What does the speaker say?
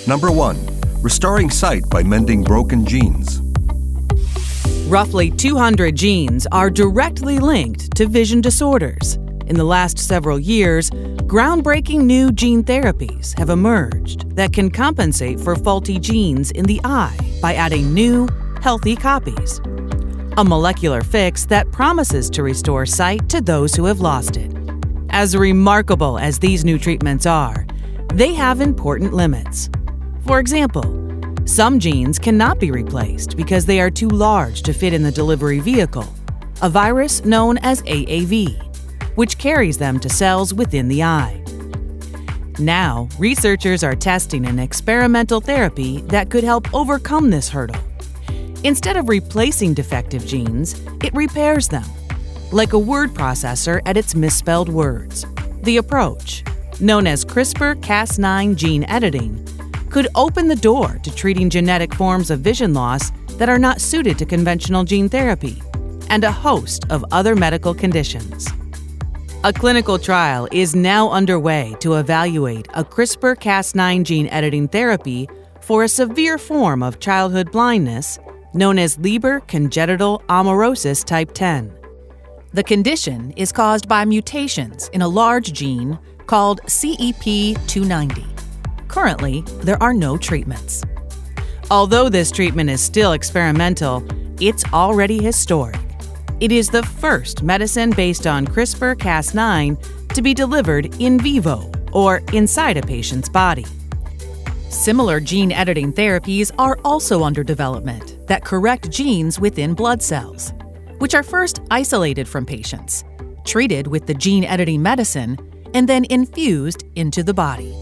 Number 1. Restoring sight by mending broken genes. Roughly 200 genes are directly linked to vision disorders. In the last several years, groundbreaking new gene therapies have emerged that can compensate for faulty genes in the eye by adding new, healthy copies. A molecular fix that promises to restore sight to those who have lost it. As remarkable as these new treatments are, they have important limits. For example, some genes cannot be replaced because they are too large to fit in the delivery vehicle, a virus known as AAV, which carries them to cells within the eye. Now, researchers are testing an experimental therapy that could help overcome this hurdle. Instead of replacing defective genes, it repairs them, like a word processor at its misspelled words. The approach, known as CRISPR-Cas9 gene editing, could open the door to treating genetic forms of vision loss that are not suited to conventional gene therapy, and a host of other medical conditions. A clinical trial is now underway to evaluate a CRISPR-Cas9 gene editing therapy for a severe form of childhood blindness known as Leber congenital amaurosis type 10. The condition is caused by mutations in a large gene called CEP290. Currently, there are no treatments. Although this treatment is still experimental, it's already historic. It is the first medicine based on CRISPR-Cas9 to be delivered in vivo, or inside a patient's body. Similar gene editing therapies are also under development that correct genes within blood cells, which are first isolated from patients, treated with the gene editing medicine, and then infused into the body.